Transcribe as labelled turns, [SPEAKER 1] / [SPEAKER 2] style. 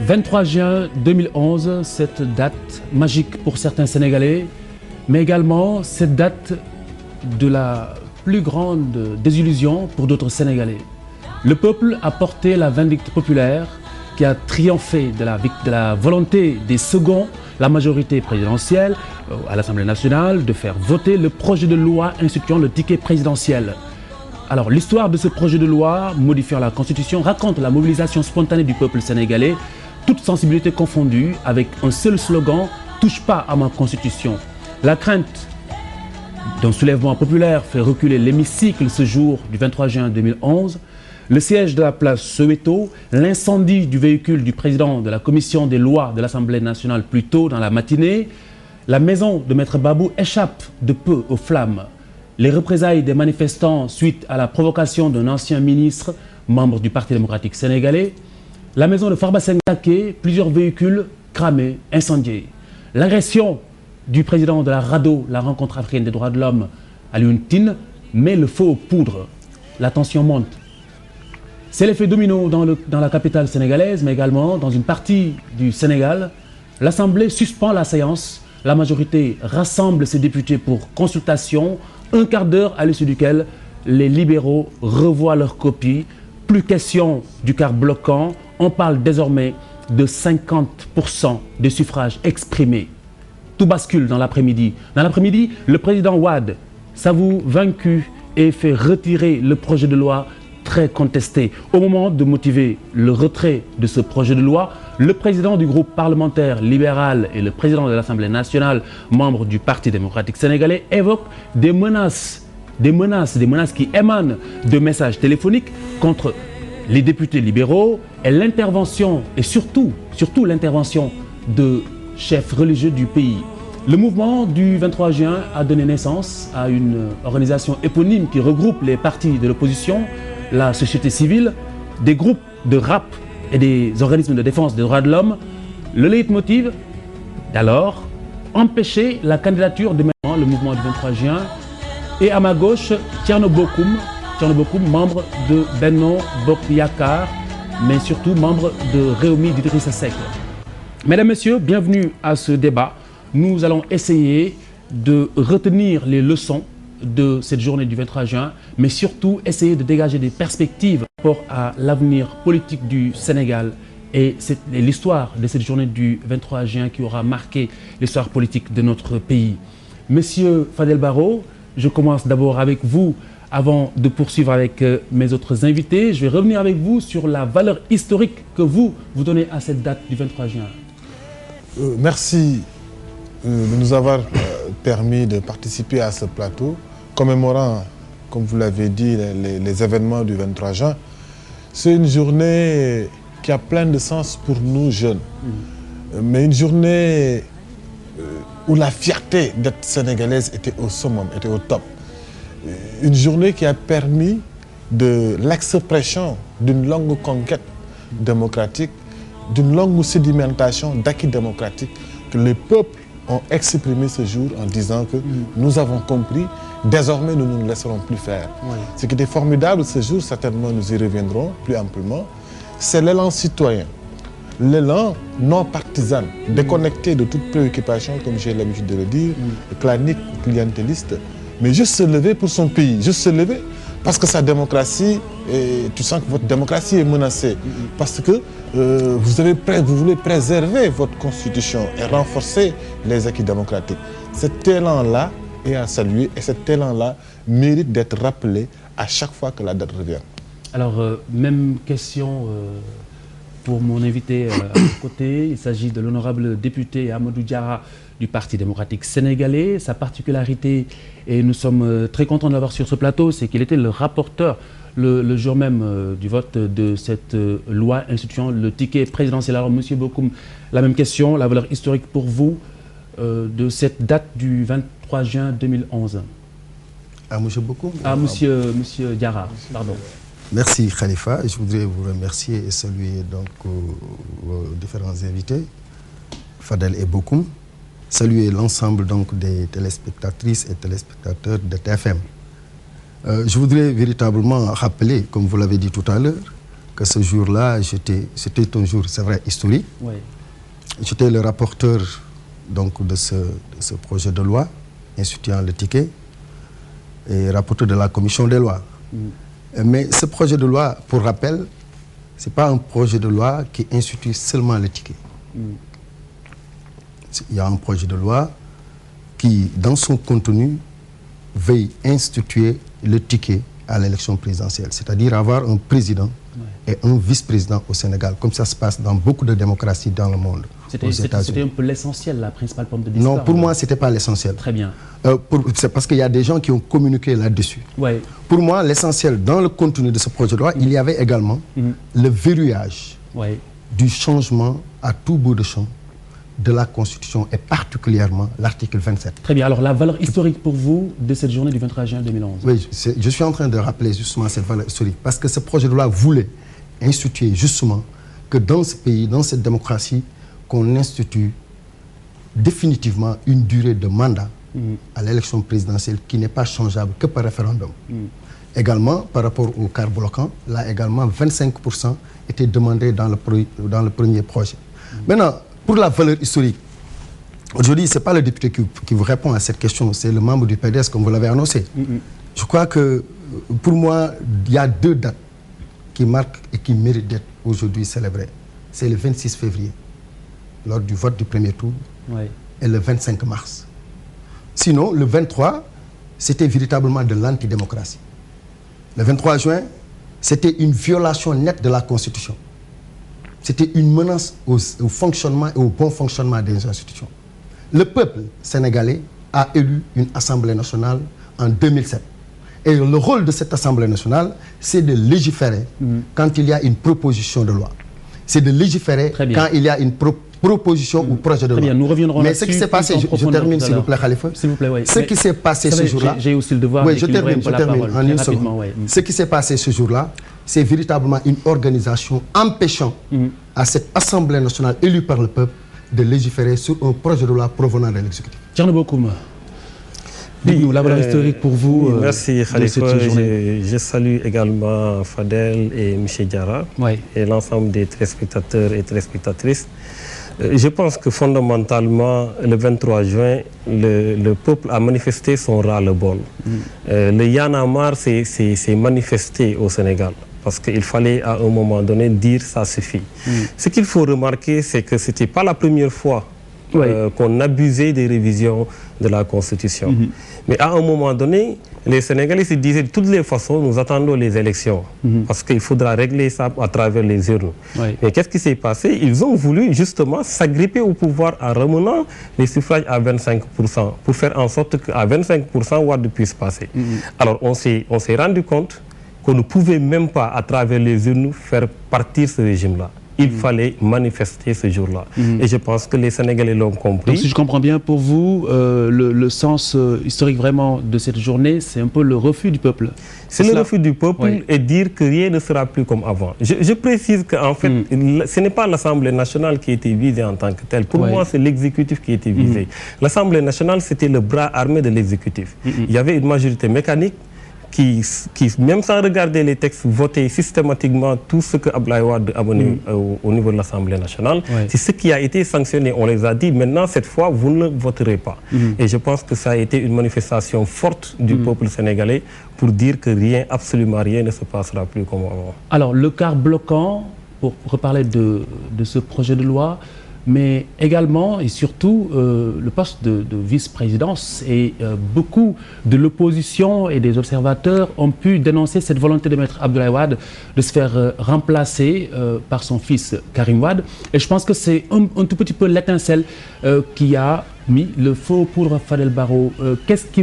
[SPEAKER 1] 23 juin 2011, cette date magique pour certains Sénégalais, mais également cette date de la plus grande désillusion pour d'autres Sénégalais. Le peuple a porté la vindicte populaire qui a triomphé de la volonté des seconds, la majorité présidentielle à l'Assemblée nationale, de faire voter le projet de loi instituant le ticket présidentiel. Alors, l'histoire de ce projet de loi modifiant la Constitution raconte la mobilisation spontanée du peuple sénégalais, toute sensibilité confondue, avec un seul slogan « Touche pas à ma Constitution ». La crainte d'un soulèvement populaire fait reculer l'hémicycle ce jour du 23 juin 2011. Le siège de la place Soweto, l'incendie du véhicule du président de la commission des lois de l'Assemblée nationale plus tôt dans la matinée, la maison de Maître Babou échappe de peu aux flammes. Les représailles des manifestants suite à la provocation d'un ancien ministre, membre du Parti démocratique sénégalais, la maison de Farba Senghor attaquée, plusieurs véhicules cramés, incendiés. L'agression du président de la RADDHO, la Rencontre africaine des droits de l'homme, Alioune Tine, met le feu aux poudres. La tension monte. C'est l'effet domino dans la capitale sénégalaise, mais également dans une partie du Sénégal. L'Assemblée suspend la séance. La majorité rassemble ses députés pour consultation. Un quart d'heure à l'issue duquel les libéraux revoient leur copie. Plus question du quart bloquant. On parle désormais de 50% des suffrages exprimés. Tout bascule dans l'après-midi. Dans l'après-midi, le président Wade s'avoue vaincu et fait retirer le projet de loi très contesté. Au moment de motiver le retrait de ce projet de loi, le président du groupe parlementaire libéral et le président de l'Assemblée nationale, membre du Parti démocratique sénégalais, évoquent des menaces qui émanent de messages téléphoniques contre les députés libéraux et l'intervention, et surtout l'intervention de chefs religieux du pays. Le mouvement du 23 juin a donné naissance à une organisation éponyme qui regroupe les partis de l'opposition, la société civile, des groupes de rap et des organismes de défense des droits de l'homme. Le leitmotiv d'alors, empêcher la candidature de le mouvement du 23 juin. Et à ma gauche, Thierno Bokoum, membre de Benno Bokk Yakaar, mais surtout membre de Rewmi d'Idrissa Seck. Mesdames, Messieurs, bienvenue à ce débat. Nous allons essayer de retenir les leçons de cette journée du 23 juin, mais surtout essayer de dégager des perspectives par rapport à l'avenir politique du Sénégal et l'histoire de cette journée du 23 juin qui aura marqué l'histoire politique de notre pays. Monsieur Fadel Barro, je commence d'abord avec vous avant de poursuivre avec mes autres invités. Je vais revenir avec vous sur la valeur historique que vous donnez à cette date du 23 juin.
[SPEAKER 2] Merci de nous avoir permis de participer à ce plateau commémorant, comme vous l'avez dit, les événements du 23 juin. C'est une journée qui a plein de sens pour nous jeunes, mais une journée où la fierté d'être sénégalaise était au summum, était au top. Une journée qui a permis de l'expression d'une longue conquête démocratique, d'une longue sédimentation d'acquis démocratiques que les peuples ont exprimé ce jour en disant que nous avons compris, désormais nous ne nous laisserons plus faire. Oui. Ce qui était formidable ce jour, certainement nous y reviendrons plus amplement, c'est l'élan citoyen, l'élan non partisan, déconnecté de toute préoccupation, comme j'ai l'habitude de le dire, clanique, clientéliste, mais juste se lever pour son pays, juste se lever parce que sa démocratie, tu sens que votre démocratie est menacée, parce que vous voulez préserver votre constitution et renforcer les acquis démocratiques. Cet élan-là est à saluer et cet élan-là mérite d'être rappelé à chaque fois que la date revient.
[SPEAKER 1] Alors, même question pour mon invité à côté. Il s'agit de l'honorable député Amadou Diarra du Parti démocratique sénégalais. Sa particularité, et nous sommes très contents de l'avoir sur ce plateau, c'est qu'il était le rapporteur le jour même du vote de cette loi instituant le ticket présidentiel. Alors, Monsieur Bokoum, la même question, la valeur historique pour vous de cette date du 23 juin 2011.
[SPEAKER 3] À Monsieur Bokoum?
[SPEAKER 1] À Monsieur Diarra, pardon.
[SPEAKER 3] Merci Khalifa. Je voudrais vous remercier et saluer donc vos différents invités, Fadel et Bokoum. Saluer l'ensemble donc des téléspectatrices et téléspectateurs de TFM. Je voudrais véritablement rappeler, comme vous l'avez dit tout à l'heure, que ce jour-là, c'était un jour, c'est vrai, historique.
[SPEAKER 1] Oui.
[SPEAKER 3] J'étais le rapporteur donc, de ce projet de loi instituant le ticket et rapporteur de la commission des lois. Mais ce projet de loi, pour rappel, ce n'est pas un projet de loi qui institue seulement le ticket. Il y a un projet de loi qui, dans son contenu, veille instituer le ticket à l'élection présidentielle, c'est-à-dire avoir un président et un vice-président au Sénégal, comme ça se passe dans beaucoup de démocraties dans le monde.
[SPEAKER 1] C'était un peu l'essentiel, la principale pomme de discorde.
[SPEAKER 3] Non, pour moi, ce n'était pas l'essentiel.
[SPEAKER 1] Très bien.
[SPEAKER 3] C'est parce qu'il y a des gens qui ont communiqué là-dessus.
[SPEAKER 1] Ouais.
[SPEAKER 3] Pour moi, l'essentiel, dans le contenu de ce projet de loi, il y avait également le verrouillage du changement à tout bout de champ de la Constitution et particulièrement l'article 27.
[SPEAKER 1] Très bien. Alors, la valeur historique pour vous de cette journée du 23 juin 2011?
[SPEAKER 3] Oui, je suis en train de rappeler justement cette valeur historique parce que ce projet de loi voulait instituer justement que dans ce pays, dans cette démocratie, qu'on institue définitivement une durée de mandat à l'élection présidentielle qui n'est pas changeable que par référendum. Également, par rapport au quart bloquant, là également, 25% étaient demandés dans le premier projet. Maintenant, pour la valeur historique, aujourd'hui, ce n'est pas le député qui vous répond à cette question, c'est le membre du PDS, comme vous l'avez annoncé. Je crois que, pour moi, il y a deux dates qui marquent et qui méritent d'être aujourd'hui célébrées. C'est le 26 février, lors du vote du premier tour, et le 25 mars. Sinon, le 23, c'était véritablement de l'antidémocratie. Le 23 juin, c'était une violation nette de la Constitution. C'était une menace au fonctionnement et au bon fonctionnement des institutions. Le peuple sénégalais a élu une Assemblée nationale en 2007. Et le rôle de cette Assemblée nationale, c'est de légiférer quand il y a une proposition de loi. C'est de légiférer quand il y a une proposition ou projet de loi.
[SPEAKER 1] Très bien, nous reviendrons
[SPEAKER 3] mais ce qui s'est passé, je termine s'il vous plaît, Khalifa.
[SPEAKER 1] S'il vous plaît, oui.
[SPEAKER 3] Ce qui s'est passé ce jour-là...
[SPEAKER 1] J'ai aussi le devoir d'équilibrer un peu la parole.
[SPEAKER 3] En une seconde. Ce qui s'est passé ce jour-là, c'est véritablement une organisation empêchant à cette Assemblée nationale élue par le peuple de légiférer sur un projet de loi provenant de l'exécutif.
[SPEAKER 1] Thierno Bocoum, dites-nous la valeur historique pour vous.
[SPEAKER 4] Merci Khalifa. Je salue également Fadel et M. Diarra et l'ensemble des téléspectateurs et téléspectatrices. Je pense que fondamentalement, le 23 juin, le peuple a manifesté son ras-le-bol. Le Y'en a marre s'est manifesté au Sénégal. Parce qu'il fallait à un moment donné dire ça suffit. Ce qu'il faut remarquer, c'est que ce n'était pas la première fois qu'on abusait des révisions de la Constitution. Mais à un moment donné, les Sénégalais se disaient de toutes les façons, nous attendons les élections. Parce qu'il faudra régler ça à travers les urnes. Mais qu'est-ce qui s'est passé? Ils ont voulu justement s'agripper au pouvoir en ramenant les suffrages à 25%, pour faire en sorte qu'à 25%, Wade puisse passer. Alors on s'est rendu compte qu'on ne pouvait même pas, à travers les urnes, faire partir ce régime-là. Il fallait manifester ce jour-là. Et je pense que les Sénégalais l'ont compris.
[SPEAKER 1] Donc, si je comprends bien, pour vous, le sens historique vraiment de cette journée, c'est un peu le refus du peuple.
[SPEAKER 4] C'est le refus du peuple et dire que rien ne sera plus comme avant. Je précise qu'en fait, ce n'est pas l'Assemblée nationale qui a été visée en tant que telle. Pour moi, c'est l'exécutif qui a été visé. L'Assemblée nationale, c'était le bras armé de l'exécutif. Il y avait une majorité mécanique qui, même sans regarder les textes, votait systématiquement tout ce que Abdoulaye Wade a mené au niveau de l'Assemblée nationale. C'est ce qui a été sanctionné. On les a dit, maintenant, cette fois, vous ne voterez pas. Et je pense que ça a été une manifestation forte du peuple sénégalais pour dire que rien, absolument rien ne se passera plus comme avant. Alors,
[SPEAKER 1] le quart bloquant, pour reparler de ce projet de loi, mais également et surtout le poste de vice-présidence. Et beaucoup de l'opposition et des observateurs ont pu dénoncer cette volonté de maître Abdoulaye Wade de se faire remplacer par son fils Karim Wade. Et je pense que c'est un tout petit peu l'étincelle qui a mis le feu aux poudres à Fadel Barro. Qu'est-ce qui